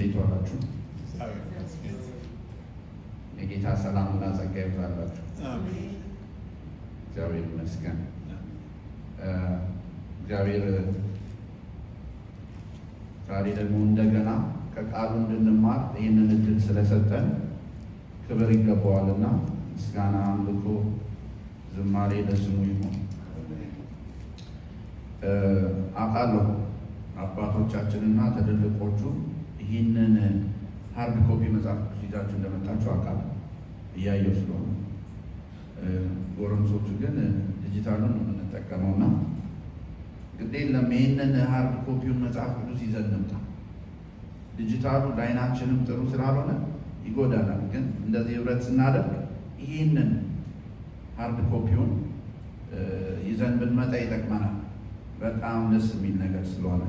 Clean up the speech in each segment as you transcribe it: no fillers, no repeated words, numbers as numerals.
እንዴት ዋላችሁ? የጌታ ሰላምና ጸጋ ይብዛላችሁ። እግዚአብሔር ይመስገን። እግዚአብሔር ዛሬ ደግሞ እንደገና ከቃሉ እንድንማር ይህንን እድል ስለሰጠን ክብር ይገባዋልና ምስጋና፣ አምልኮ፣ ዝማሬ ለስሙ ይሁን። አውቃለሁ አባቶቻችንና ትልልቆቹ ይህንን ሃርድ ኮፒ መጽሐፍ ቅዱስ ይዛችሁ እንደመጣችሁ አውቃለሁ፣ እያየሁ ስለሆነ። ጎረምሶቹ ግን ዲጂታሉን ነው የምንጠቀመውና ግድ የለም ይህንን ሃርድ ኮፒውን መጽሐፍ ቅዱስ ይዘን እንምጣ። ዲጂታሉ ለዓይናችንም ጥሩ ስላልሆነ ይጎዳናል። ግን እንደዚህ ህብረት ስናደርግ ይህንን ሃርድ ኮፒውን ይዘን ብንመጣ ይጠቅመናል። በጣም ደስ የሚል ነገር ስለሆነ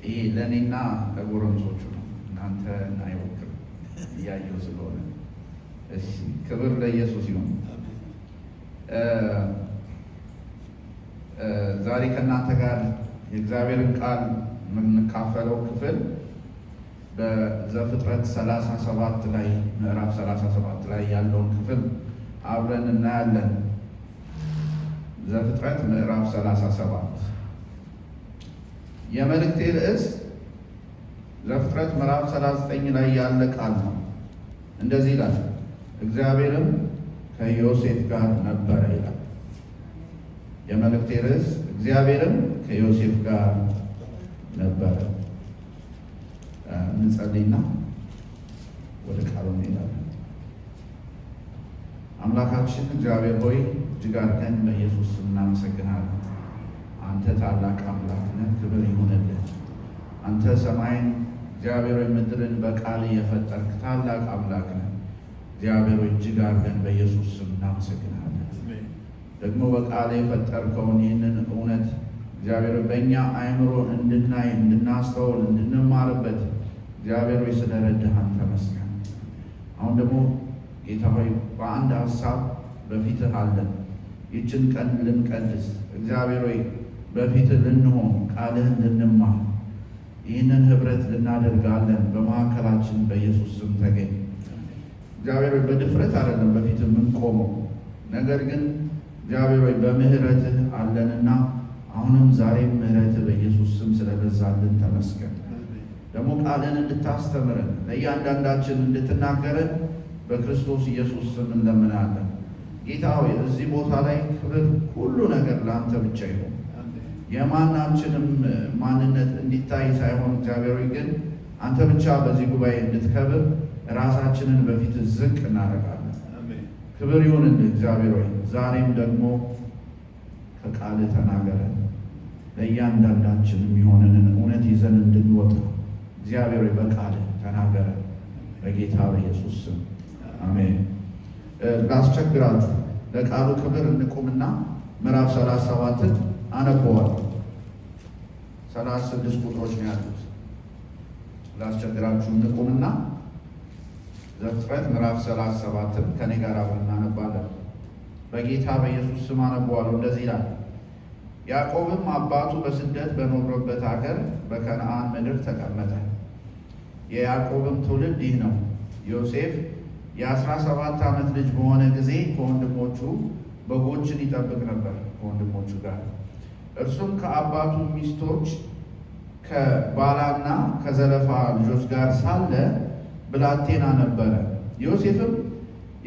ይሄ ለእኔና ለጎረምሶቹ ነው፣ እናንተ አይወክልም እያየሁ ስለሆነ። እሺ፣ ክብር ለኢየሱስ ይሁን። ዛሬ ከእናንተ ጋር የእግዚአብሔርን ቃል የምንካፈለው ክፍል በዘፍጥረት 37 ላይ ምዕራፍ 37 ላይ ያለውን ክፍል አብረን እናያለን። ዘፍጥረት ምዕራፍ 37 የመልእክቴ ርዕስ ዘፍጥረት ምዕራፍ 39 ላይ ያለ ቃል ነው። እንደዚህ ይላል፣ እግዚአብሔርም ከዮሴፍ ጋር ነበረ ይላል። የመልእክቴ ርዕስ እግዚአብሔርም ከዮሴፍ ጋር ነበረ። እንጸልይና ወደ ቃሉ እንሄዳለን። አምላካችን እግዚአብሔር ሆይ እጅግ አድርገን በኢየሱስ ስም እናመሰግናለን። አንተ ታላቅ አምላክ ነህ፣ ክብር ይሁንልህ። አንተ ሰማይን እግዚአብሔር ሆይ ምድርን በቃል የፈጠርክ ታላቅ አምላክ ነህ። እግዚአብሔር ሆይ እጅግ አድርገን በኢየሱስ ስም እናመሰግናለን። ደግሞ በቃል የፈጠርከውን ይህንን እውነት እግዚአብሔር በእኛ አእምሮ እንድናይ፣ እንድናስተውል፣ እንድንማርበት እግዚአብሔር ሆይ ስለረዳህን ተመስገን። አሁን ደግሞ ጌታ ሆይ በአንድ ሀሳብ በፊትህ አለን። ይችን ቀን ልንቀድስ እግዚአብሔር ሆይ በፊትህ ልንሆን፣ ቃልህን ልንማር፣ ይህንን ህብረት ልናደርጋለን። በመካከላችን በኢየሱስ ስም ተገኝ። እግዚአብሔር ሆይ በድፍረት አይደለም በፊትህ የምንቆመው፣ ነገር ግን እግዚአብሔር ሆይ በምህረትህ አለንና አሁንም ዛሬም ምህረትህ በኢየሱስ ስም ስለበዛልን ተመስገን። ደግሞ ቃልን እንድታስተምረን ለእያንዳንዳችን እንድትናገረን በክርስቶስ ኢየሱስ ስም እንለምናለን። ጌታ ሆይ እዚህ ቦታ ላይ ክብር ሁሉ ነገር ለአንተ ብቻ ይሆን። የማናችንም ማንነት እንዲታይ ሳይሆን እግዚአብሔር ሆይ ግን አንተ ብቻ በዚህ ጉባኤ እንድትከብር ራሳችንን በፊት ዝቅ እናደርጋለን። ክብር ይሁንልህ እግዚአብሔር ሆይ። ዛሬም ደግሞ ከቃልህ ተናገረን፣ ለእያንዳንዳችን የሚሆንንን እውነት ይዘን እንድንወጣ እግዚአብሔር ሆይ በቃልህ ተናገረን፣ በጌታ በኢየሱስ ስም አሜን። ላስቸግራችሁ ለቃሉ ክብር እንቁምና ምዕራፍ 37ን አነበዋል። 36 ቁጥሮች ነው ያሉት። ላስቸግራችሁ እንቁምና ዘፍጥረት ምዕራፍ 37ን ከኔ ጋር አብረን እናነባለን። በጌታ በኢየሱስ ስም አነበዋለሁ። እንደዚህ ይላል፣ ያዕቆብም አባቱ በስደት በኖረበት ሀገር በከነዓን ምድር ተቀመጠ። የያዕቆብም ትውልድ ይህ ነው። ዮሴፍ የ17 ዓመት ልጅ በሆነ ጊዜ ከወንድሞቹ በጎችን ይጠብቅ ነበር ከወንድሞቹ ጋር። እርሱም ከአባቱ ሚስቶች ከባላና ከዘለፋ ልጆች ጋር ሳለ ብላቴና ነበረ። ዮሴፍም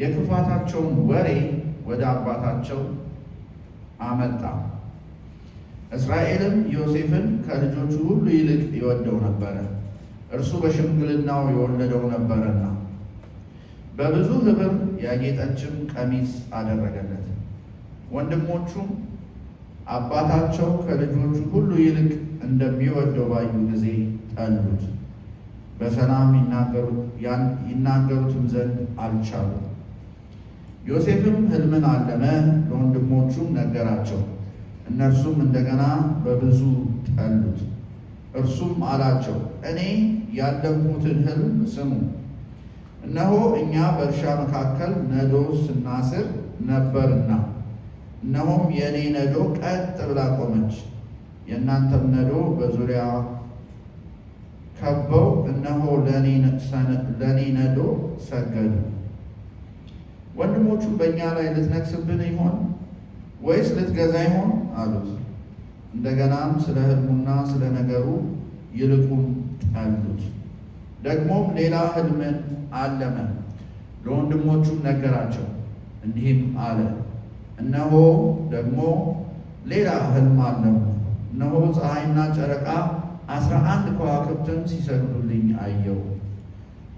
የክፋታቸውን ወሬ ወደ አባታቸው አመጣ። እስራኤልም ዮሴፍን ከልጆቹ ሁሉ ይልቅ ይወደው ነበረ፣ እርሱ በሽምግልናው የወለደው ነበረና። በብዙ ኅብር ያጌጠችም ቀሚስ አደረገለት። ወንድሞቹም አባታቸው ከልጆቹ ሁሉ ይልቅ እንደሚወደው ባዩ ጊዜ ጠሉት፣ በሰላም ይናገሩትም ዘንድ አልቻሉም። ዮሴፍም ሕልምን አለመ፣ ለወንድሞቹም ነገራቸው። እነርሱም እንደገና በብዙ ጠሉት። እርሱም አላቸው፣ እኔ ያለምሁትን ሕልም ስሙ። እነሆ እኛ በእርሻ መካከል ነዶ ስናስር ነበርና፣ እነሆም የእኔ ነዶ ቀጥ ብላ ቆመች፣ የእናንተም ነዶ በዙሪያ ከበው እነሆ ለእኔ ነዶ ሰገዱ። ወንድሞቹ በእኛ ላይ ልትነግስብን ይሆን ወይስ ልትገዛ ይሆን አሉት። እንደገናም ስለ ሕልሙና ስለ ነገሩ ይልቁን ጠሉት። ደግሞም ሌላ ሕልምን አለመ፣ ለወንድሞቹም ነገራቸው፣ እንዲህም አለ፣ እነሆ ደግሞ ሌላ ሕልም አለሙ። እነሆ ፀሐይና ጨረቃ 11 ከዋክብትም ሲሰግዱልኝ አየሁ።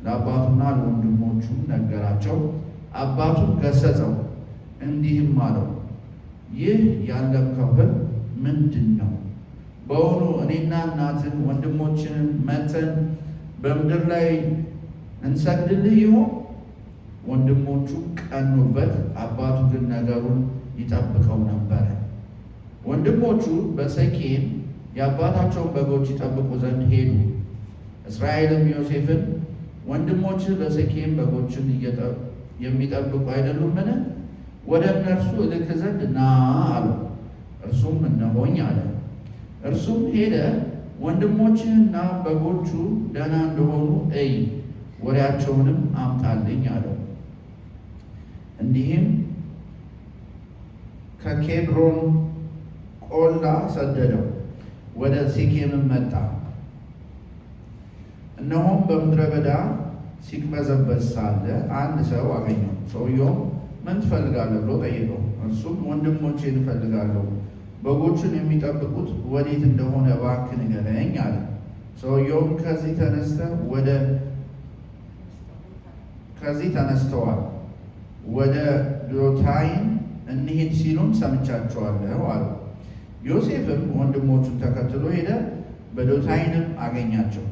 ለአባቱና ለወንድሞቹም ነገራቸው። አባቱን ገሰጸው፣ እንዲህም አለው፣ ይህ ያለምከው ሕልም ምንድን ነው? በውኑ እኔና እናትህ ወንድሞችንም መጥተን በምድር ላይ እንሰግድልህ ይሆን? ወንድሞቹ ቀኑበት፣ አባቱ ግን ነገሩን ይጠብቀው ነበረ። ወንድሞቹ በሴኬም የአባታቸውን በጎች ይጠብቁ ዘንድ ሄዱ። እስራኤልም ዮሴፍን ወንድሞችህ በሴኬም በጎችን የሚጠብቁ አይደሉምን? ወደ እነርሱ እልክ ዘንድ ና አለው። እርሱም እነሆኝ አለ። እርሱም ሄደ፣ ወንድሞችህና በጎቹ ደህና እንደሆኑ እይ፣ ወሬያቸውንም አምጣልኝ አለው። እንዲህም ከኬብሮን ቆላ ሰደደው፣ ወደ ሴኬምም መጣ። እነሆም በምድረ በዳ ሲቅበዘበዝ ሳለ አንድ ሰው አገኘው። ሰውየውም ምን ትፈልጋለህ ብሎ ጠየቀው። እርሱም ወንድሞቼን እፈልጋለሁ፣ በጎቹን የሚጠብቁት ወዴት እንደሆነ እባክህ ንገረኝ አለ። ሰውየውም ከዚህ ተነስተዋል፣ ወደ ዶታይን እንሂድ ሲሉም ሰምቻቸዋለሁ አለው። ዮሴፍም ወንድሞቹን ተከትሎ ሄደ፣ በዶታይንም አገኛቸው።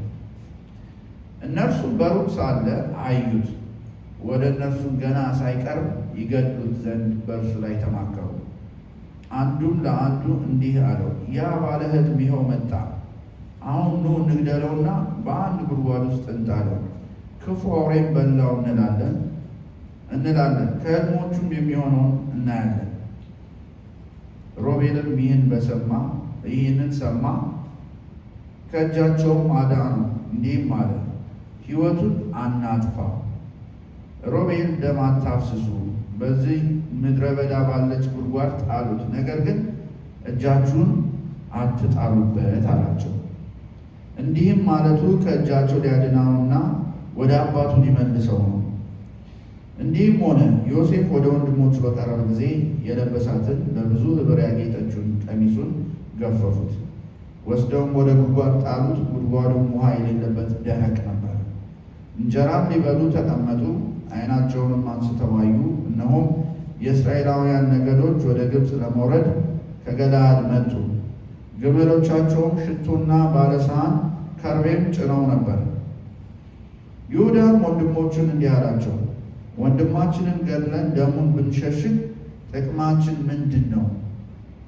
እነርሱም በሩቅ ሳለ አዩት። ወደ እነርሱም ገና ሳይቀርብ ይገድሉት ዘንድ በእርሱ ላይ ተማከሩ። አንዱም ለአንዱ እንዲህ አለው፣ ያ ባለ ሕልም ይኸው መጣ። አሁን ኑ እንግደለውና በአንድ ጉድጓድ ውስጥ እንጣለው፣ ክፉ አውሬም በላው እንላለን፣ ከሕልሞቹም የሚሆነውን እናያለን። ሮቤልም ይህንን ሰማ፣ ከእጃቸውም አዳነው፣ እንዲህም አለ፣ ሕይወቱን አናጥፋ። ሮቤል ደም አታፍስሱ፣ በዚህ ምድረ በዳ ባለች ጉድጓድ ጣሉት፣ ነገር ግን እጃችሁን አትጣሉበት አላቸው። እንዲህም ማለቱ ከእጃቸው ሊያድናውና ወደ አባቱ ሊመልሰው ነው። እንዲህም ሆነ፣ ዮሴፍ ወደ ወንድሞቹ በቀረበ ጊዜ የለበሳትን በብዙ ኅብር ያጌጠችውን ቀሚሱን ገፈፉት፣ ወስደውም ወደ ጉድጓድ ጣሉት። ጉድጓዱም ውሃ የሌለበት ደረቅ ነበር። እንጀራም ሊበሉ ተቀመጡ። ዓይናቸውንም አንስተው አዩ፣ እነሆም የእስራኤላውያን ነገዶች ወደ ግብፅ ለመውረድ ከገለዓድ መጡ። ግመሎቻቸውም ሽቱና ባለሳህን ከርቤም ጭነው ነበር። ይሁዳም ወንድሞቹን እንዲህ አላቸው፣ ወንድማችንን ገድለን ደሙን ብንሸሽግ ጥቅማችን ምንድን ነው?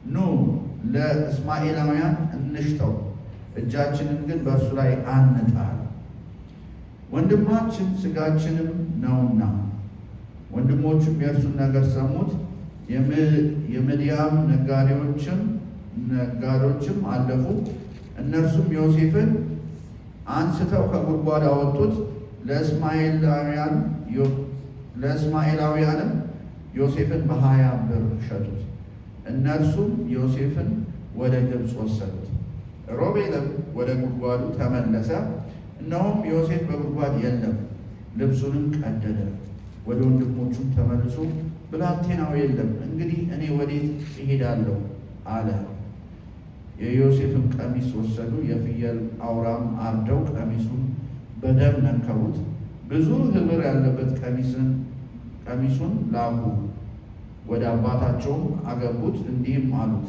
ኑ ለእስማኤላውያን እንሽጠው፣ እጃችንን ግን በእርሱ ላይ አንጣል፣ ወንድማችን ሥጋችንም ነውና። ወንድሞቹም የእርሱን ነገር ሰሙት። የምድያም ነጋዴዎችም አለፉ። እነርሱም ዮሴፍን አንስተው ከጉድጓድ አወጡት። ለእስማኤላውያንም ዮሴፍን በ20 ብር ሸጡት። እነርሱም ዮሴፍን ወደ ግብፅ ወሰዱት። ሮቤልም ወደ ጉድጓዱ ተመለሰ፣ እነሆም ዮሴፍ በጉድጓድ የለም። ልብሱንም ቀደደ፣ ወደ ወንድሞቹም ተመልሶ ብላቴናው የለም፣ እንግዲህ እኔ ወዴት እሄዳለሁ አለ። የዮሴፍን ቀሚስ ወሰዱ፣ የፍየል አውራም አርደው ቀሚሱን በደም ነከሩት። ብዙ ኅብር ያለበት ቀሚሱን ላኩ፣ ወደ አባታቸውም አገቡት። እንዲህም አሉት፣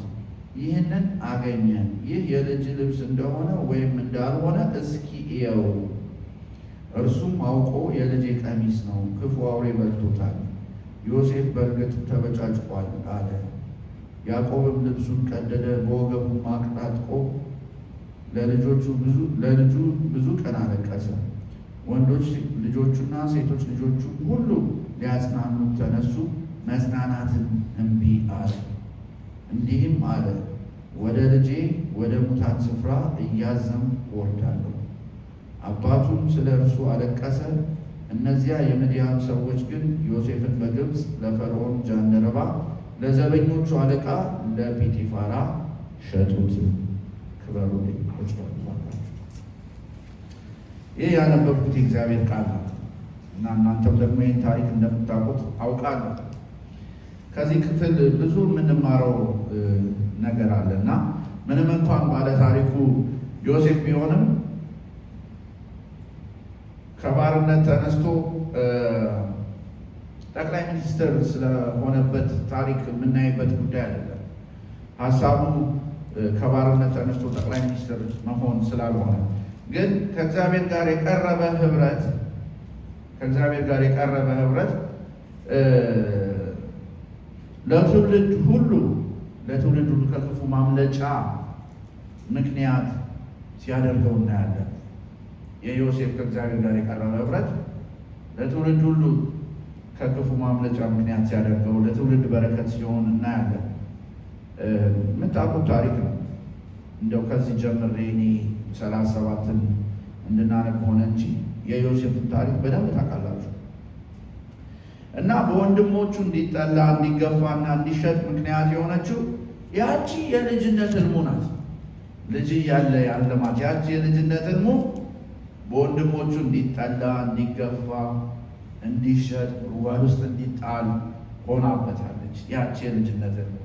ይህንን አገኘን፣ ይህ የልጅ ልብስ እንደሆነ ወይም እንዳልሆነ እስኪ እየው። እርሱም አውቆ የልጄ ቀሚስ ነው፣ ክፉ አውሬ በልቶታል፣ ዮሴፍ በእርግጥ ተበጫጭቋል አለ። ያዕቆብም ልብሱን ቀደደ፣ በወገቡ ማቅ ታጥቆ ለልጁ ብዙ ቀን አለቀሰ። ወንዶች ልጆቹና ሴቶች ልጆቹ ሁሉ ሊያጽናኑት ተነሱ፣ መጽናናትን እምቢ አለ። እንዲህም አለ፣ ወደ ልጄ ወደ ሙታን ስፍራ እያዘንኩ እወርዳለሁ። አባቱም ስለ እርሱ አለቀሰ። እነዚያ የምድያም ሰዎች ግን ዮሴፍን በግብፅ ለፈርዖን ጃንደረባ ለዘበኞቹ አለቃ ለጲጢፋራ ሸጡት። ክበሩልኝ። ቁጭ በሉ። ይህ ያነበብኩት የእግዚአብሔር ቃል ነው እና እናንተም ደግሞ ይህን ታሪክ እንደምታውቁት አውቃለሁ። ከዚህ ክፍል ብዙ የምንማረው ነገር አለ እና ምንም እንኳን ባለ ታሪኩ ዮሴፍ ቢሆንም ከባርነት ተነስቶ ጠቅላይ ሚኒስትር ስለሆነበት ታሪክ የምናይበት ጉዳይ አይደለም። ሀሳቡ ከባርነት ተነስቶ ጠቅላይ ሚኒስትር መሆን ስላልሆነ ግን ከእግዚአብሔር ጋር የቀረበ ህብረት ለትውልድ ሁሉ ከክፉ ማምለጫ ምክንያት ሲያደርገው እናያለን። የዮሴፍ ከእግዚአብሔር ጋር የቀረበ ህብረት ለትውልድ ሁሉ ከክፉ ማምለጫ ምክንያት ሲያደርገው ለትውልድ በረከት ሲሆን እናያለን። የምታውቁት ታሪክ ነው። እንደው ከዚህ ጀምሬ እኔ 37ን እንድናነብ ሆነ እንጂ የዮሴፍን ታሪክ በደንብ ታውቃላችሁ። እና በወንድሞቹ እንዲጠላ እንዲገፋና እንዲሸጥ ምክንያት የሆነችው ያቺ የልጅነት ህልሙ ናት። ልጅ እያለ ያለማት ያቺ የልጅነት ህልሙ በወንድሞቹ እንዲጠላ፣ እንዲገፋ፣ እንዲሸጥ፣ ጉድጓድ ውስጥ እንዲጣል ሆናበታለች። ያቺ የልጅነት ህልሙ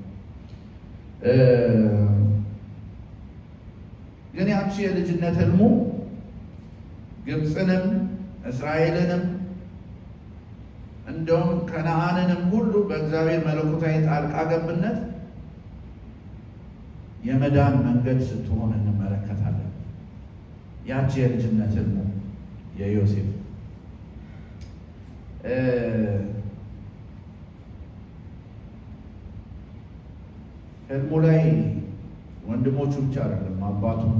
ግን ያቺ የልጅነት ህልሙ ግብፅንም እስራኤልንም እንደውም ከነዓንንም ሁሉ በእግዚአብሔር መለኮታዊ ጣልቃ ገብነት የመዳን መንገድ ስትሆን እንመለከታለን። ያቺ የልጅነት ህልሙ የዮሴፍ ህልሙ ላይ ወንድሞቹ ብቻ አይደለም አባቱም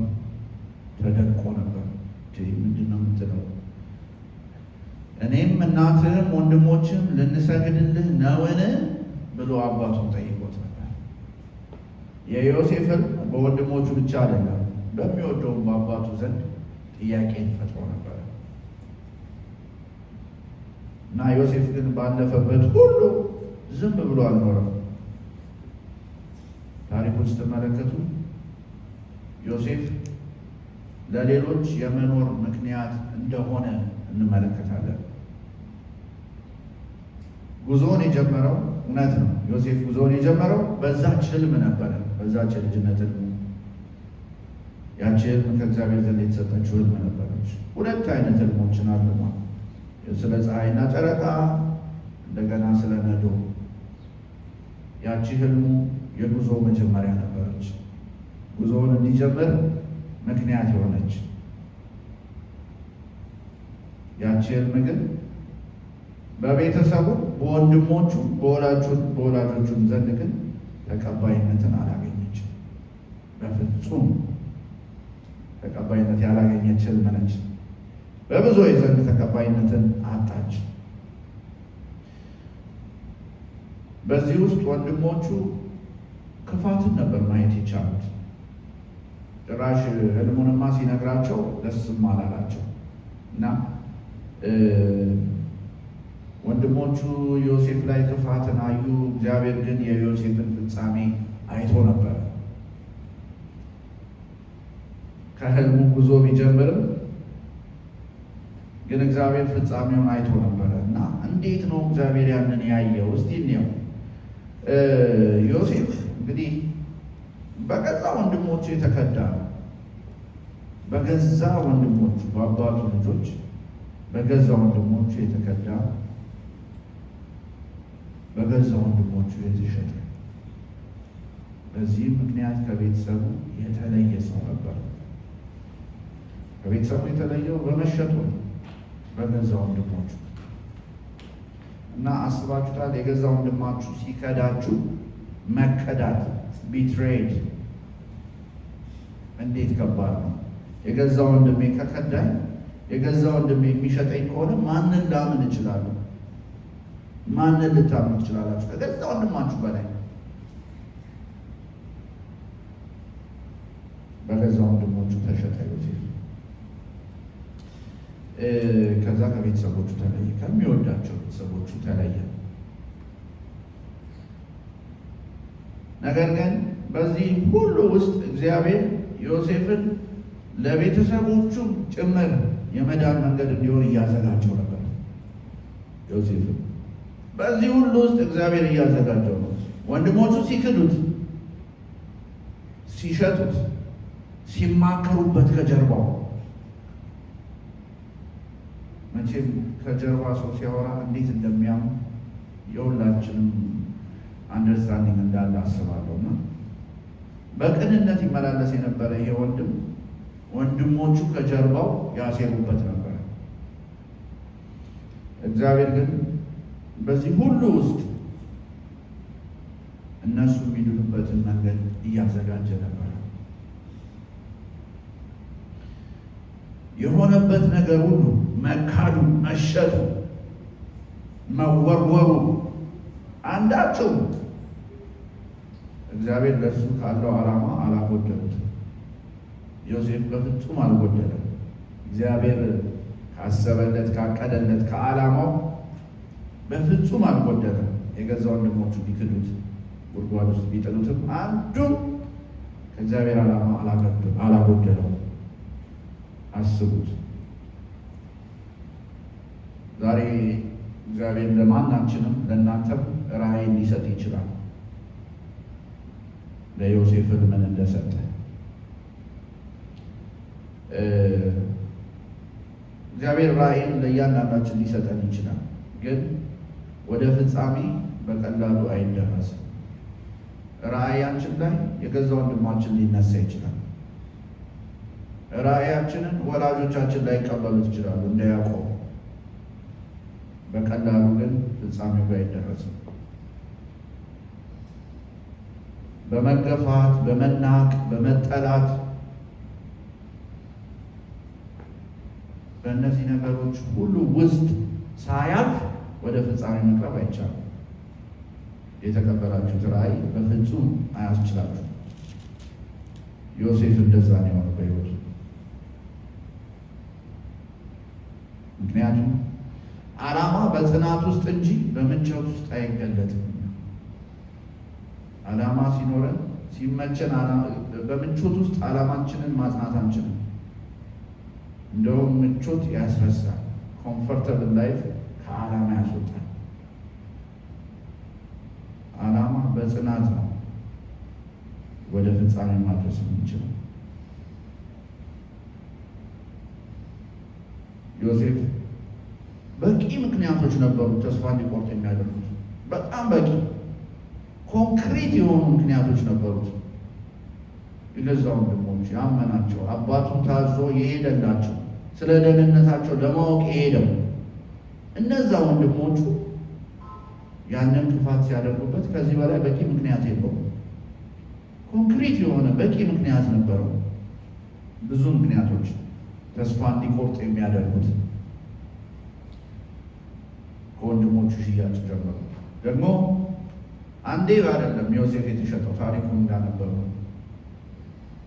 ተደንቆ ነበር። ምንድን ነው የምትለው? እኔም እናትህም ወንድሞችም ልንሰግድልህ ነውን ብሎ አባቱን ጠይቆት ነበር። የዮሴፍ ህልም በወንድሞቹ ብቻ አይደለም፣ በሚወደውም በአባቱ ዘንድ ጥያቄን ፈጥሮ ነበር እና ዮሴፍ ግን ባለፈበት ሁሉ ዝም ብሎ አልኖረም። ታሪኩን ስትመለከቱ ዮሴፍ ለሌሎች የመኖር ምክንያት እንደሆነ እንመለከታለን። ጉዞውን የጀመረው እውነት ነው። ዮሴፍ ጉዞውን የጀመረው በዛች ህልም ነበረ። በዛች የልጅነት ህልም፣ ያቺ ህልም ከእግዚአብሔር ዘንድ የተሰጠችው ህልም ነበረች። ሁለት አይነት ህልሞችን አልሟል። ስለ ፀሐይና ጨረቃ፣ እንደገና ስለ ነዶ። ያቺ ህልሙ የጉዞ መጀመሪያ ነበረች። ጉዞውን እንዲጀምር ምክንያት የሆነች ያቺ ህልም ግን በቤተሰቡ በወንድሞቹ በወላጆቹም ዘንድ ግን ተቀባይነትን አላገኘችም። በፍጹም ተቀባይነት ያላገኘች ህልም ነች። በብዙዎች ዘንድ ተቀባይነትን አጣች። በዚህ ውስጥ ወንድሞቹ ክፋትን ነበር ማየት የቻሉት። ጭራሽ ህልሙንማ ሲነግራቸው ደስም አላላቸው እና ወንድሞቹ ዮሴፍ ላይ ክፋትን አዩ። እግዚአብሔር ግን የዮሴፍን ፍጻሜ አይቶ ነበረ። ከህልሙ ጉዞ ቢጀምርም ግን እግዚአብሔር ፍጻሜውን አይቶ ነበረ እና እንዴት ነው እግዚአብሔር ያንን ያየው? እስቲ እንየው። ዮሴፍ እንግዲህ በገዛ ወንድሞቹ የተከዳ ነው። በገዛ ወንድሞቹ በአባቱ ልጆች በገዛ ወንድሞቹ የተከዳ፣ በገዛ ወንድሞቹ የተሸጠ፣ በዚህም ምክንያት ከቤተሰቡ የተለየ ሰው ነበር። ከቤተሰቡ የተለየው በመሸጡ ነው፣ በገዛ ወንድሞቹ እና አስባችሁታል? የገዛ ወንድማችሁ ሲከዳችሁ መከዳት ቢትሬድ እንዴት ከባድ ነው። የገዛ ወንድሜ ከከዳኝ፣ የገዛ ወንድሜ የሚሸጠኝ ከሆነ ማንን ላምን እችላለሁ? ማንን ልታምኑ ትችላላችሁ? ከገዛ ወንድማችሁ በላይ በገዛ ወንድሞቹ ተሸጠ ዮሴፍ። ከዛ ከቤተሰቦቹ ተለየ፣ ከሚወዳቸው ቤተሰቦቹ ተለየ። ነገር ግን በዚህ ሁሉ ውስጥ እግዚአብሔር ዮሴፍን ለቤተሰቦቹም ጭምር የመዳን መንገድ እንዲሆን እያዘጋጀው ነበር። ዮሴፍን በዚህ ሁሉ ውስጥ እግዚአብሔር እያዘጋጀው ነው። ወንድሞቹ ሲክዱት፣ ሲሸጡት፣ ሲማከሩበት ከጀርባው መቼም ከጀርባ ሰው ሲያወራ እንዴት እንደሚያም የሁላችንም አንደርስታንዲንግ እንዳለ አስባለሁና በቅንነት ይመላለስ የነበረ ይሄ ወንድሞቹ ከጀርባው ያሴሩበት ነበረ። እግዚአብሔር ግን በዚህ ሁሉ ውስጥ እነሱ የሚድኑበትን መንገድ እያዘጋጀ ነበረ። የሆነበት ነገር ሁሉ መካዱ፣ መሸጡ፣ መወርወሩ አንዳቸው እግዚአብሔር ለእርሱ ካለው ዓላማ አላጎደሉትም። ዮሴፍ በፍጹም አልጎደለም። እግዚአብሔር ካሰበለት ካቀደለት ከዓላማው በፍጹም አልጎደለም። የገዛ ወንድሞቹ ቢክዱት፣ ጉድጓድ ውስጥ ቢጥሉትም አንዱም ከእግዚአብሔር ዓላማ አላጎደለው። አስቡት። ዛሬ እግዚአብሔር ለማናችንም ለእናንተም ራእይ ሊሰጥ ይችላል። ለዮሴፍን ምን እንደሰጠ እግዚአብሔር ራእይን ለእያንዳንዳችን ሊሰጠን ይችላል። ግን ወደ ፍጻሜ በቀላሉ አይደረስም። ራእያችን ላይ የገዛ ወንድማችን ሊነሳ ይችላል። ራእያችንን ወላጆቻችን ላይ ቀበሉት ይችላሉ እንደ ያዕቆብ። በቀላሉ ግን ፍጻሜው ጋር አይደረስም። በመገፋት፣ በመናቅ፣ በመጠላት በእነዚህ ነገሮች ሁሉ ውስጥ ሳያልፍ ወደ ፍጻሜ መቅረብ አይቻልም። የተቀበላችሁት ራእይ በፍጹም አያስችላችሁ። ዮሴፍ እንደዛ ነው የሆነው በሕይወቱ። ምክንያቱም ዓላማ በጽናት ውስጥ እንጂ በምቾት ውስጥ አይገለጥም። ዓላማ ሲኖረን ሲመቸን፣ በምቾት ውስጥ ዓላማችንን ማጽናት አንችልም። እንደውም ምቾት ያስረሳል። ኮምፎርተብል ላይፍ ከዓላማ ያስወጣል። ዓላማ በጽናት ነው ወደ ፍጻሜ ማድረስ የምንችለው። ዮሴፍ በቂ ምክንያቶች ነበሩት ተስፋ እንዲቆርጥ የሚያደርጉት። በጣም በቂ ኮንክሪት የሆኑ ምክንያቶች ነበሩት። የገዛ ወንድሞች ያመናቸው፣ አባቱን ታዞ የሄደላቸው፣ ስለ ደህንነታቸው ለማወቅ የሄደው እነዛ ወንድሞቹ ያንን ክፋት ሲያደርጉበት ከዚህ በላይ በቂ ምክንያት የለውም። ኮንክሪት የሆነ በቂ ምክንያት ነበረው። ብዙ ምክንያቶች ተስፋ እንዲቆርጥ የሚያደርጉት ከወንድሞቹ ሽያጭ ጀመሩ። ደግሞ አንዴ አይደለም ዮሴፍ የተሸጠው። ታሪኩን እንዳነበሩ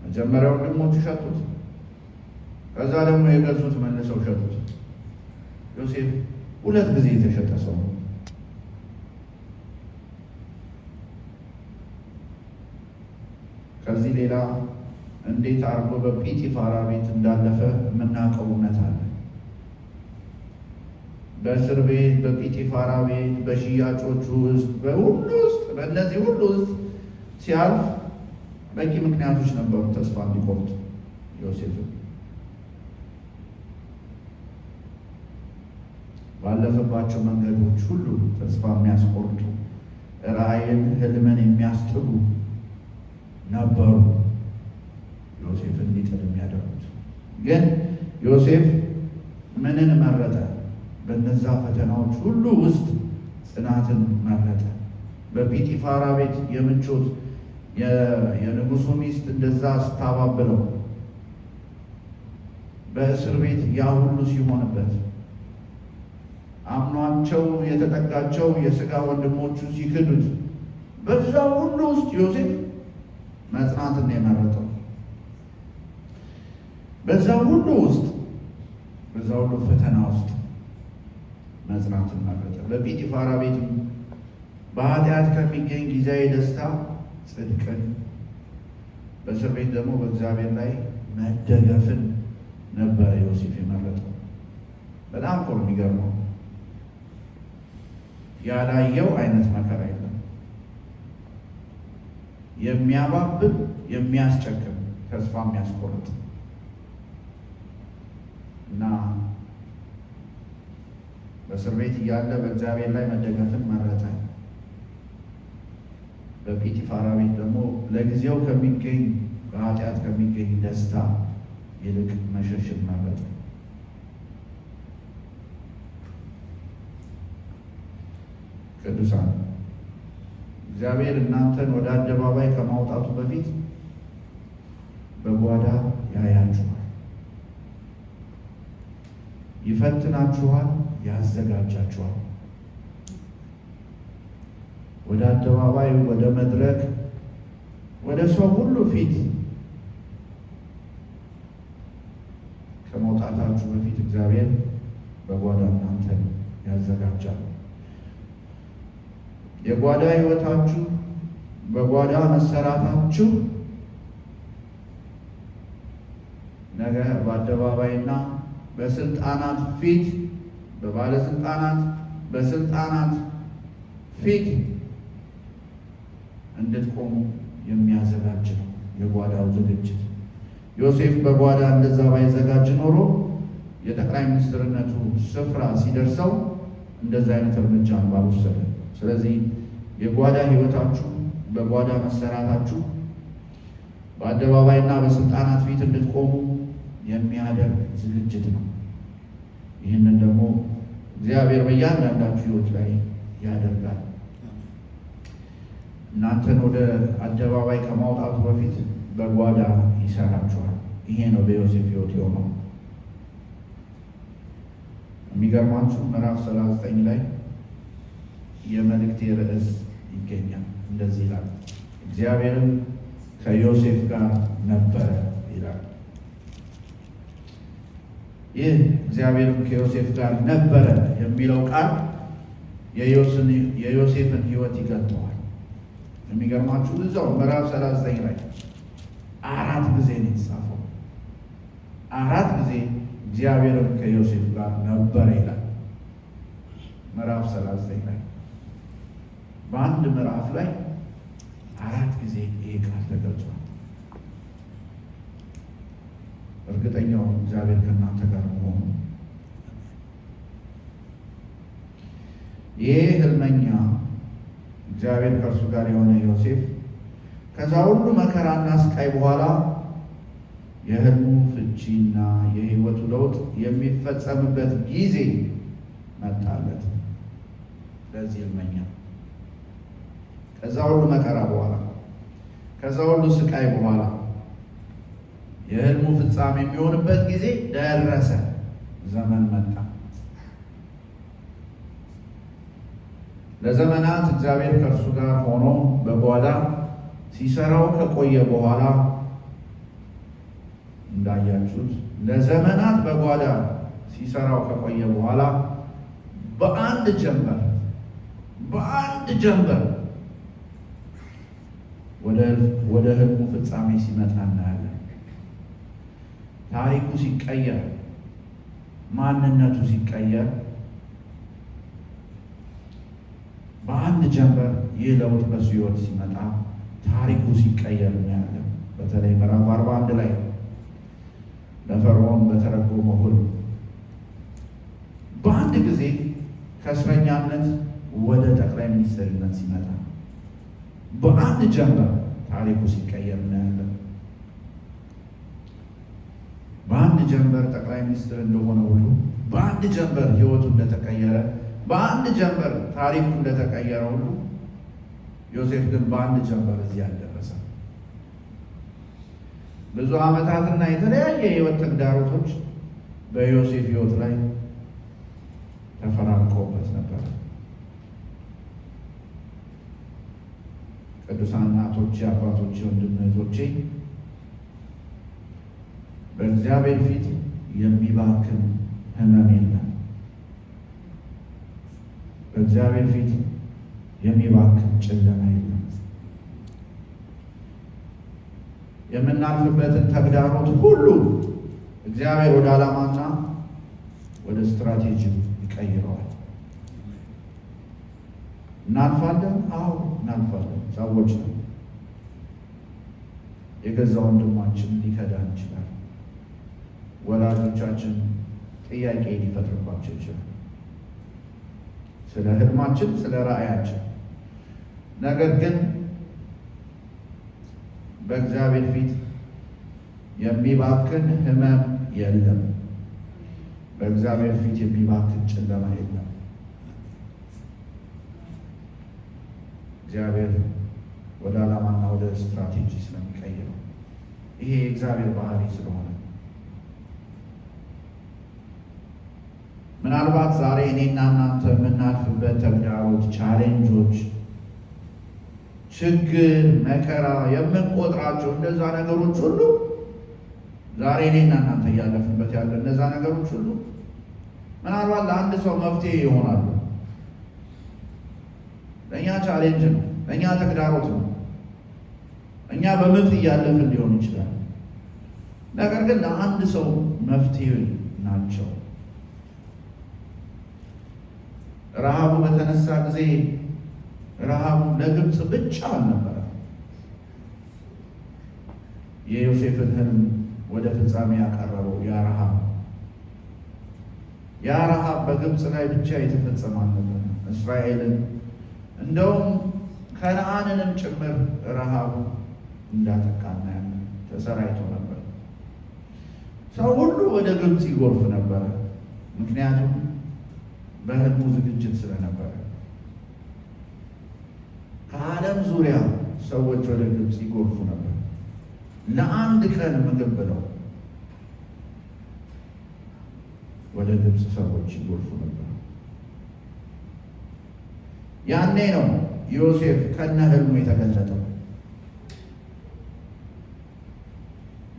መጀመሪያ ወንድሞቹ ሸጡት፣ ከዛ ደግሞ የገዙት መልሰው ሸጡት። ዮሴፍ 2 ጊዜ የተሸጠ ሰው ነው። ከዚህ ሌላ እንዴት አድርጎ በጲጢፋራ ቤት እንዳለፈ የምናውቀው እውነት አለ። በእስር ቤት፣ በጲጢፋራ ቤት፣ በሽያጮቹ ውስጥ፣ በሁሉ ውስጥ፣ በእነዚህ ሁሉ ውስጥ ሲያልፍ በቂ ምክንያቶች ነበሩ ተስፋ እንዲቆርጥ። ዮሴፍን ባለፈባቸው መንገዶች ሁሉ ተስፋ የሚያስቆርጡ ራእይን፣ ህልምን የሚያስጥሉ ነበሩ ዮሴፍን እንዲጥል የሚያደርጉት። ግን ዮሴፍ ምንን መረጠ? በነዛ ፈተናዎች ሁሉ ውስጥ ጽናትን መረጠ። በጲጢፋራ ቤት የምቾት የንጉሱ ሚስት እንደዛ ስታባብለው፣ በእስር ቤት ያ ሁሉ ሲሆንበት፣ አምኗቸው የተጠጋቸው የሥጋ ወንድሞቹ ሲክዱት፣ በዛ ሁሉ ውስጥ ዮሴፍ መጽናትን የመረጠው። በዛ ሁሉ ውስጥ በዛ ሁሉ ፈተና ውስጥ መጽናትን መረጠ። በጲጢፋራ ቤትም በኃጢአት ከሚገኝ ጊዜያዊ ደስታ ጽድቅን፣ በእስር ቤት ደግሞ በእግዚአብሔር ላይ መደገፍን ነበረ ዮሴፍ የመረጠው። በጣም እኮ ነው የሚገርመው። ያላየው አይነት መከራ የለም። የሚያባብል፣ የሚያስጨክም፣ ተስፋ የሚያስቆርጥ እና በእስር ቤት እያለ በእግዚአብሔር ላይ መደገፍን መረጠ። በጲጢፋራ ቤት ደግሞ ለጊዜው ከሚገኝ በኃጢአት ከሚገኝ ደስታ ይልቅ መሸሽን መረጠ። ቅዱሳን እግዚአብሔር እናንተን ወደ አደባባይ ከማውጣቱ በፊት በጓዳ ያያችኋል፣ ይፈትናችኋል፣ ያዘጋጃችኋል። ወደ አደባባይ፣ ወደ መድረክ፣ ወደ ሰው ሁሉ ፊት ከመውጣታችሁ በፊት እግዚአብሔር በጓዳ እናንተን ያዘጋጃል። የጓዳ ሕይወታችሁ፣ በጓዳ መሰራታችሁ ነገ በአደባባይና በስልጣናት ፊት፣ በባለስልጣናት በስልጣናት ፊት እንድትቆሙ የሚያዘጋጅ ነው የጓዳው ዝግጅት። ዮሴፍ በጓዳ እንደዛ ባይዘጋጅ ኖሮ የጠቅላይ ሚኒስትርነቱ ስፍራ ሲደርሰው እንደዛ አይነት እርምጃ ባልወሰደ። ስለዚህ የጓዳ ሕይወታችሁ፣ በጓዳ መሰራታችሁ በአደባባይና በስልጣናት ፊት እንድትቆሙ የሚያደርግ ዝግጅት ነው። ይህንን ደግሞ እግዚአብሔር በእያንዳንዳችሁ ሕይወት ላይ ያደርጋል። እናንተን ወደ አደባባይ ከማውጣቱ በፊት በጓዳ ይሰራችኋል። ይሄ ነው በዮሴፍ ሕይወት የሆነው። የሚገርማችሁ ምዕራፍ 39 ላይ የመልእክቴ ርዕስ ይገኛል። እንደዚህ ይላል፣ እግዚአብሔርም ከዮሴፍ ጋር ነበረ ይላል። ይህ እግዚአብሔርም ከዮሴፍ ጋር ነበረ የሚለው ቃል የዮሴፍን ሕይወት ይገልጠዋል። የሚገርማችሁ እዛው ምዕራፍ 39 ላይ 4 ጊዜ ነው የተጻፈው። 4 ጊዜ እግዚአብሔርም ከዮሴፍ ጋር ነበረ ይላል ምዕራፍ 39 ላይ። በአንድ ምዕራፍ ላይ 4 ጊዜ ይሄ ቃል ተገልጿል። እርግጠኛው እግዚአብሔር ከእናንተ ጋር መሆኑ። ይሄ ህልመኛ እግዚአብሔር ከእርሱ ጋር የሆነ ዮሴፍ ከዛ ሁሉ መከራና ስቃይ በኋላ የህልሙ ፍቺና የህይወቱ ለውጥ የሚፈጸምበት ጊዜ መጣለት። ለዚህ ህልመኛ ከዛ ሁሉ መከራ በኋላ፣ ከዛ ሁሉ ስቃይ በኋላ የህልሙ ፍጻሜ የሚሆንበት ጊዜ ደረሰ። ዘመን መጣ። ለዘመናት እግዚአብሔር ከእርሱ ጋር ሆኖ በጓዳ ሲሰራው ከቆየ በኋላ እንዳያችሁት ለዘመናት በጓዳ ሲሰራው ከቆየ በኋላ በአንድ ጀንበር ወደ ህልሙ ፍጻሜ ሲመጣ እናያለን። ታሪኩ ሲቀየር፣ ማንነቱ ሲቀየር በአንድ ጀንበር ይህ ለውጥ በሱ ህይወት ሲመጣ ታሪኩ ሲቀየር እናያለን። በተለይ ምዕራፍ 41 ላይ ለፈርዖን በተረጎመው ህልም በአንድ ጊዜ ከእስረኛነት ወደ ጠቅላይ ሚኒስትርነት ሲመጣ በአንድ ጀንበር ታሪኩ ሲቀየር እናያለን። በአንድ ጀንበር ጠቅላይ ሚኒስትር እንደሆነ ሁሉ በአንድ ጀንበር ህይወቱ እንደተቀየረ፣ በአንድ ጀንበር ታሪኩ እንደተቀየረ ሁሉ ዮሴፍ ግን በአንድ ጀንበር እዚህ አልደረሰ። ብዙ ዓመታትና የተለያየ የህይወት ተግዳሮቶች በዮሴፍ ህይወት ላይ ተፈራርቀውበት ነበር። ቅዱሳን እናቶቼ፣ አባቶቼ፣ ወንድም እህቶቼ በእግዚአብሔር ፊት የሚባክን ህመም የለም። በእግዚአብሔር ፊት የሚባክን ጨለማ የለም። የምናልፍበትን ተግዳሮት ሁሉ እግዚአብሔር ወደ ዓላማና ወደ ስትራቴጂ ይቀይረዋል። እናልፋለን። አዎ እናልፋለን። ሰዎች ነው። የገዛ ወንድማችን ሊከዳን ይችላል። ወላጆቻችን ጥያቄ ሊፈጥርባቸው ይችላል፣ ስለ ህልማችን፣ ስለ ራእያችን። ነገር ግን በእግዚአብሔር ፊት የሚባክን ህመም የለም። በእግዚአብሔር ፊት የሚባክን ጨለማ የለም። እግዚአብሔር ወደ ዓላማና ወደ ስትራቴጂ ስለሚቀይረው ይሄ የእግዚአብሔር ባህሪ ስለሆነ ምናልባት ዛሬ እኔና እናንተ የምናልፍበት ተግዳሮት፣ ቻሌንጆች፣ ችግር፣ መከራ የምንቆጥራቸው እነዛ ነገሮች ሁሉ ዛሬ እኔና እናንተ እያለፍንበት ያለ እነዛ ነገሮች ሁሉ ምናልባት ለአንድ ሰው መፍትሄ ይሆናሉ። ለእኛ ቻሌንጅ ነው፣ ለእኛ ተግዳሮት ነው። እኛ በምጥ እያለፍን ሊሆን ይችላል። ነገር ግን ለአንድ ሰው መፍትሄ ናቸው። ረሃቡ በተነሳ ጊዜ ረሃቡ ለግብፅ ብቻ አልነበረ። የዮሴፍን ህልም ወደ ፍጻሜ ያቀረበው ያ ረሃብ በግብፅ ላይ ብቻ የተፈጸመ አልነበረ። እስራኤልን እንደውም ከነዓንንም ጭምር ረሃቡ እንዳጠቃና ያለ ተሰራይቶ ነበር። ሰው ሁሉ ወደ ግብፅ ይጎርፍ ነበረ፣ ምክንያቱም በህልሙ ዝግጅት ስለነበረ። ከዓለም ዙሪያ ሰዎች ወደ ግብፅ ይጎርፉ ነበር፣ ለአንድ ቀን ምግብ ብለው ወደ ግብፅ ሰዎች ይጎርፉ ነበር። ያኔ ነው ዮሴፍ ከነ ህልሙ የተገለጠው።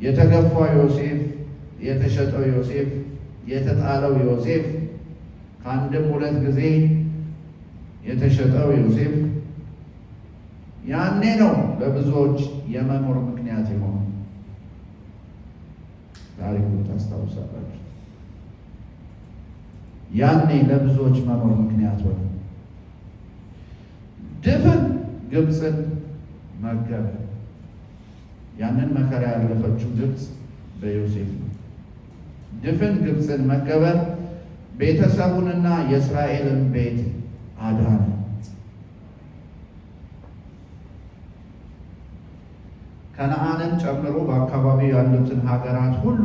የተገፋው ዮሴፍ፣ የተሸጠው ዮሴፍ፣ የተጣለው ዮሴፍ፣ ከአንድም ሁለት ጊዜ የተሸጠው ዮሴፍ ያኔ ነው ለብዙዎች የመኖር ምክንያት የሆነው። ታሪኩን ታስታውሳላችሁ። ያኔ ለብዙዎች መኖር ምክንያት ሆነ። ድፍን ግብፅን መገበ። ያንን መከራ ያለፈችው ግብፅ በዮሴፍ ነው። ድፍን ግብፅን መገበ። ቤተሰቡንና የእስራኤልን ቤት አዳነ። ከነዓንን ጨምሮ በአካባቢው ያሉትን ሀገራት ሁሉ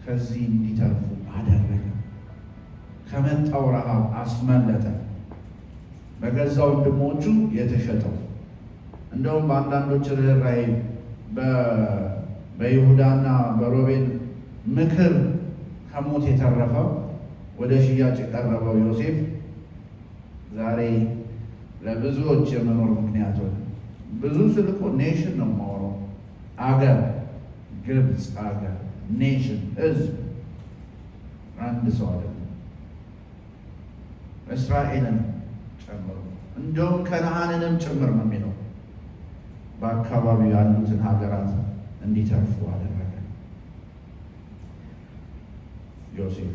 ከዚህ እንዲተርፉ አደረገ። ከመጣው ረሃብ አስመለጠ። በገዛ ወንድሞቹ የተሸጠው እንደውም በአንዳንዶች ርኅራኄ በይሁዳና በሮቤል ምክር ከሞት የተረፈው ወደ ሽያጭ የቀረበው ዮሴፍ ዛሬ ለብዙዎች የመኖር ምክንያት ሆነ። ብዙ ስልኮ ኔሽን ነው የማወራው። አገር፣ ግብፅ አገር፣ ኔሽን፣ ህዝብ፣ አንድ ሰው አይደለም። እስራኤልን ጨምሮ እንደውም ከነዓንንም ጭምር ነው የሚለው በአካባቢው ያሉትን ሀገራት እንዲተርፉ አደረገ ዮሴፍ።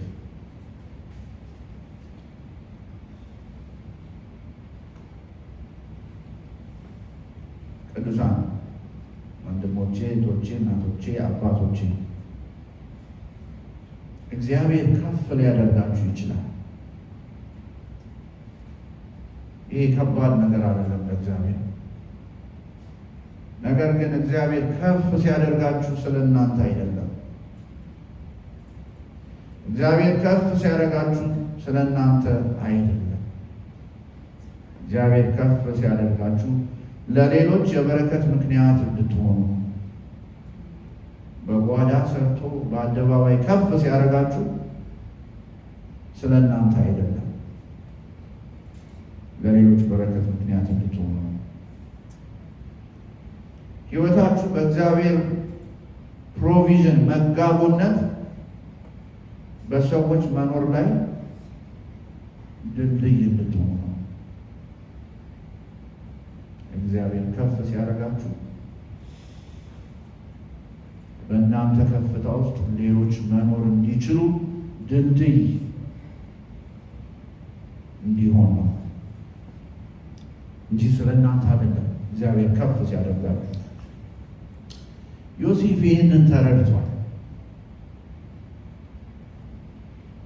ቅዱሳን ወንድሞቼ፣ እህቶቼ፣ እናቶቼ፣ አባቶቼ እግዚአብሔር ከፍ ሊያደርጋችሁ ይችላል። ይሄ ከባድ ነገር አይደለም ለእግዚአብሔር። ነገር ግን እግዚአብሔር ከፍ ሲያደርጋችሁ ስለ እናንተ አይደለም። እግዚአብሔር ከፍ ሲያደርጋችሁ ስለ እናንተ አይደለም። እግዚአብሔር ከፍ ሲያደርጋችሁ ለሌሎች የበረከት ምክንያት እንድትሆኑ፣ በጓዳ ሰርቶ በአደባባይ ከፍ ሲያደርጋችሁ ስለ እናንተ አይደለም፣ ለሌሎች በረከት ምክንያት እንድትሆኑ። ሕይወታችሁ በእግዚአብሔር ፕሮቪዥን መጋቦነት በሰዎች መኖር ላይ ድልድይ እንድትሆኑ ነው። እግዚአብሔር ከፍ ሲያደርጋችሁ በእናንተ ከፍታ ውስጥ ሌሎች መኖር እንዲችሉ ድልድይ እንዲሆን ነው እንጂ ስለ እናንተ አይደለም። እግዚአብሔር ከፍ ሲያደርጋችሁ ዮሴፍ ይህንን ተረድቷል፣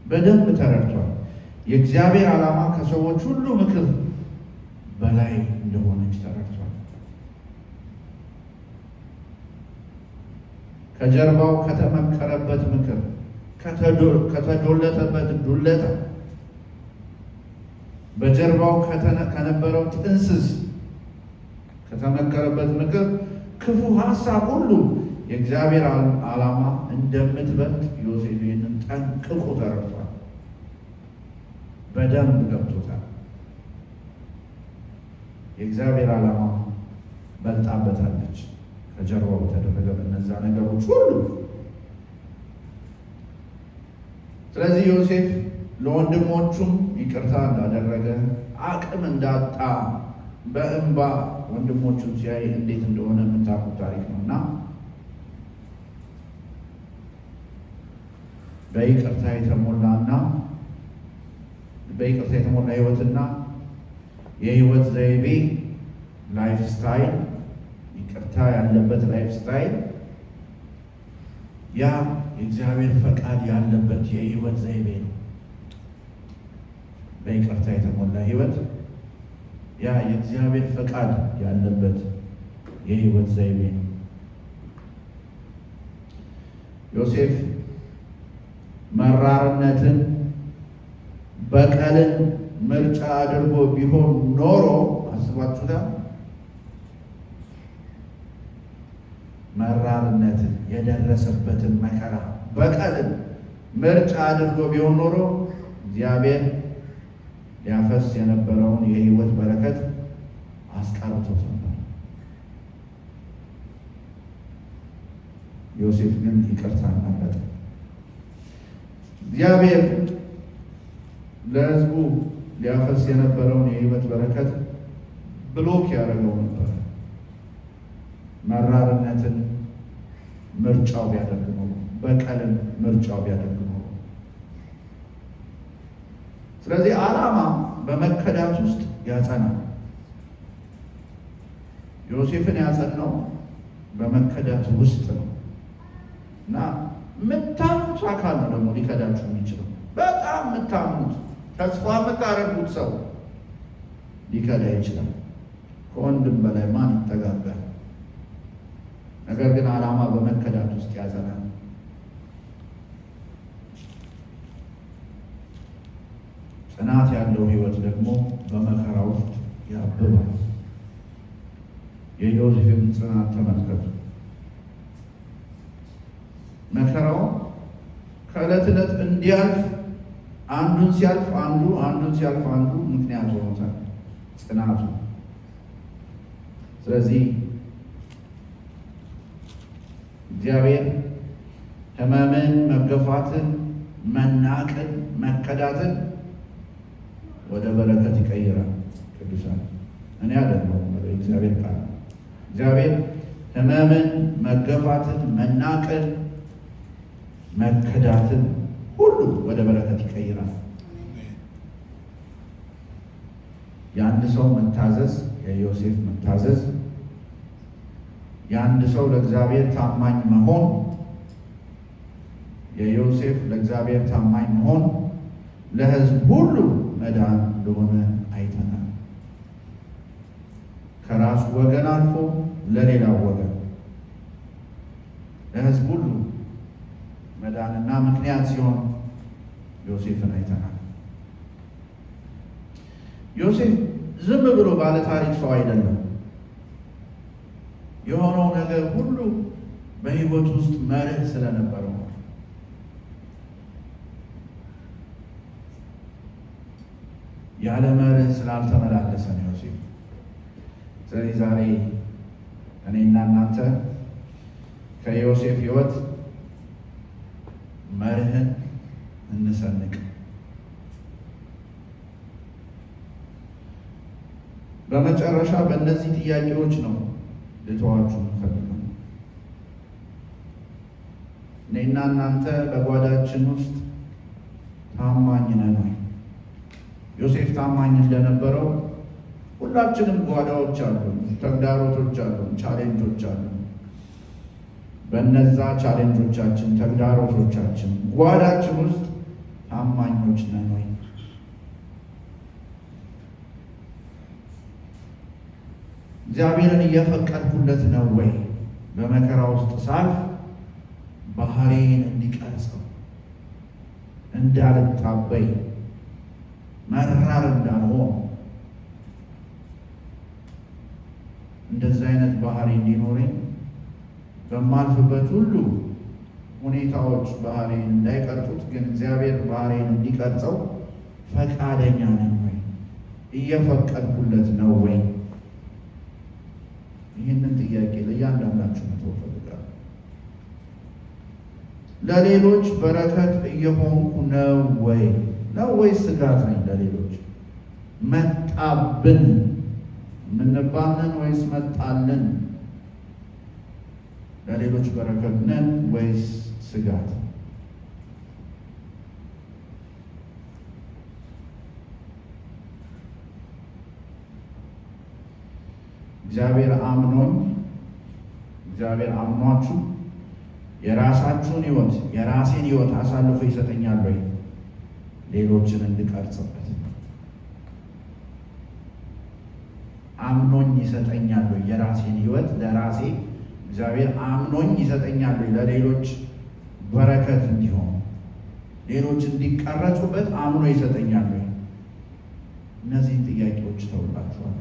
በደንብ ተረድቷል። የእግዚአብሔር ዓላማ ከሰዎች ሁሉ ምክር በላይ እንደሆነች ተረድቷል። ከጀርባው ከተመከረበት ምክር፣ ከተዶለተበት ዱለታ፣ በጀርባው ከነበረው ጥንስስ ከተመከረበት ምክር፣ ክፉ ሀሳብ ሁሉ የእግዚአብሔር ዓላማ እንደምትበልጥ ዮሴፍ ይህንን ጠንቅቆ ተረድቷል። በደንብ ገብቶታል። የእግዚአብሔር ዓላማ በልጣበታለች ከጀርባው በተደረገ በነዛ ነገሮች ሁሉ። ስለዚህ ዮሴፍ ለወንድሞቹም ይቅርታ እንዳደረገ አቅም እንዳጣ በእንባ ወንድሞቹን ሲያይ እንዴት እንደሆነ የምታውቁት ታሪክ ነው እና በይቅርታ የተሞላ ህይወትና የህይወት ዘይቤ ላይፍ ስታይል፣ ይቅርታ ያለበት ላይፍ ስታይል፣ ያ የእግዚአብሔር ፈቃድ ያለበት የህይወት ዘይቤ ነው። በይቅርታ የተሞላ ህይወት፣ ያ የእግዚአብሔር ፈቃድ ያለበት የህይወት ዘይቤ ነው። ዮሴፍ መራርነትን በቀልን ምርጫ አድርጎ ቢሆን ኖሮ አስባችሁታል? መራርነትን የደረሰበትን መከራ በቀልን ምርጫ አድርጎ ቢሆን ኖሮ እግዚአብሔር ሊያፈስ የነበረውን የህይወት በረከት አስቀርቶት ነበር። ዮሴፍ ግን ይቅርታን መረጠ። እግዚአብሔር ለሕዝቡ ሊያፈስ የነበረውን የህይወት በረከት ብሎክ ያደረገው ነበር። መራርነትን ምርጫው ቢያደርግ ኖሮ፣ በቀልን ምርጫው ቢያደርግ ኖሮ። ስለዚህ ዓላማ በመከዳት ውስጥ ያጸናል። ዮሴፍን ያጸናው በመከዳት ውስጥ ነው እና የምታምኑት አካል ነው ደግሞ ሊከዳችሁ የሚችለው። በጣም የምታምኑት ተስፋ የምታደርጉት ሰው ሊከዳ ይችላል። ከወንድም በላይ ማን ይጠጋጋል? ነገር ግን ዓላማ በመከዳት ውስጥ ያጸናል። ጽናት ያለው ህይወት ደግሞ በመከራ ውስጥ ያብባል። የዮሴፍን ጽናት ተመልከቱ። መከራው ከዕለት ዕለት እንዲያልፍ አንዱን ሲያልፍ አንዱ ምክንያት ሆኖታል ጽናቱ። ስለዚህ እግዚአብሔር ሕመምን፣ መገፋትን፣ መናቅን፣ መከዳትን ወደ በረከት ይቀይራል። ቅዱሳን እኔ አይደለሁም ወደ እግዚአብሔር ቃል። እግዚአብሔር ሕመምን፣ መገፋትን፣ መናቅን፣ መከዳትን ሁሉ ወደ በረከት ይቀይራል። የአንድ ሰው መታዘዝ፣ የዮሴፍ መታዘዝ፣ የአንድ ሰው ለእግዚአብሔር ታማኝ መሆን፣ የዮሴፍ ለእግዚአብሔር ታማኝ መሆን ለሕዝብ ሁሉ መዳን እንደሆነ አይተናል። ከራሱ ወገን አልፎ ለሌላው ወገን ለሕዝብ ሁሉ መዳንና ምክንያት ሲሆን ዮሴፍን አይተናል። ዮሴፍ ዝም ብሎ ባለ ታሪክ ሰው አይደለም። የሆነው ነገር ሁሉ በሕይወት ውስጥ መርህ ስለነበረው ነው። ያለ መርህ ስላልተመላለሰ ነው ዮሴፍ። ስለዚህ ዛሬ እኔና እናንተ ከዮሴፍ ሕይወት መርህን እንሰንቅ። በመጨረሻ በእነዚህ ጥያቄዎች ነው ልተዋችሁ እንፈልገው። እኔና እናንተ በጓዳችን ውስጥ ታማኝ ነን ወይ? ዮሴፍ ታማኝ እንደነበረው ሁላችንም ጓዳዎች አሉን፣ ተግዳሮቶች አሉን፣ ቻሌንጆች አሉን። በነዛ ቻሌንጆቻችን፣ ተግዳሮቶቻችን ጓዳችን ውስጥ ታማኞች ነን ወይ? እግዚአብሔርን እየፈቀድኩለት ነው ወይ? በመከራ ውስጥ ሳልፍ ባህሪን እንዲቀርጸው፣ እንዳልታበይ፣ መራር እንዳልሆን፣ እንደዚህ አይነት ባህሪ እንዲኖረኝ በማልፍበት ሁሉ ሁኔታዎች ባህሪን እንዳይቀርጹት ግን እግዚአብሔር ባህሪን እንዲቀርጸው ፈቃደኛ ነን ወይ? እየፈቀድኩለት ነው ወይ? ይህንን ጥያቄ ለእያንዳንዳችሁ መተው እፈልጋለሁ። ለሌሎች በረከት እየሆንኩ ነው ወይ? ነው ወይስ ስጋት ነኝ? ለሌሎች መጣብን የምንባልን ወይስ መጣልን? ለሌሎች በረከት ነን ወይስ ስጋት? እግዚአብሔር አምኗችሁ የራሳችሁን ሕይወት የራሴን ሕይወት አሳልፎ ይሰጠኛል ወይ? ሌሎችን እንድቀርጽበት አምኖኝ ይሰጠኛል ወይ? የራሴን ሕይወት ለራሴ እግዚአብሔር አምኖኝ ይሰጠኛል ወይ? ለሌሎች በረከት እንዲሆን ሌሎች እንዲቀረጹበት አምኖ ይሰጠኛል ወይ? እነዚህን ጥያቄዎች ተውላችኋል።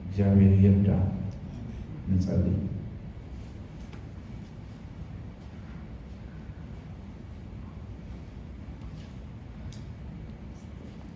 እግዚአብሔር ይርዳ። እንጸልይ።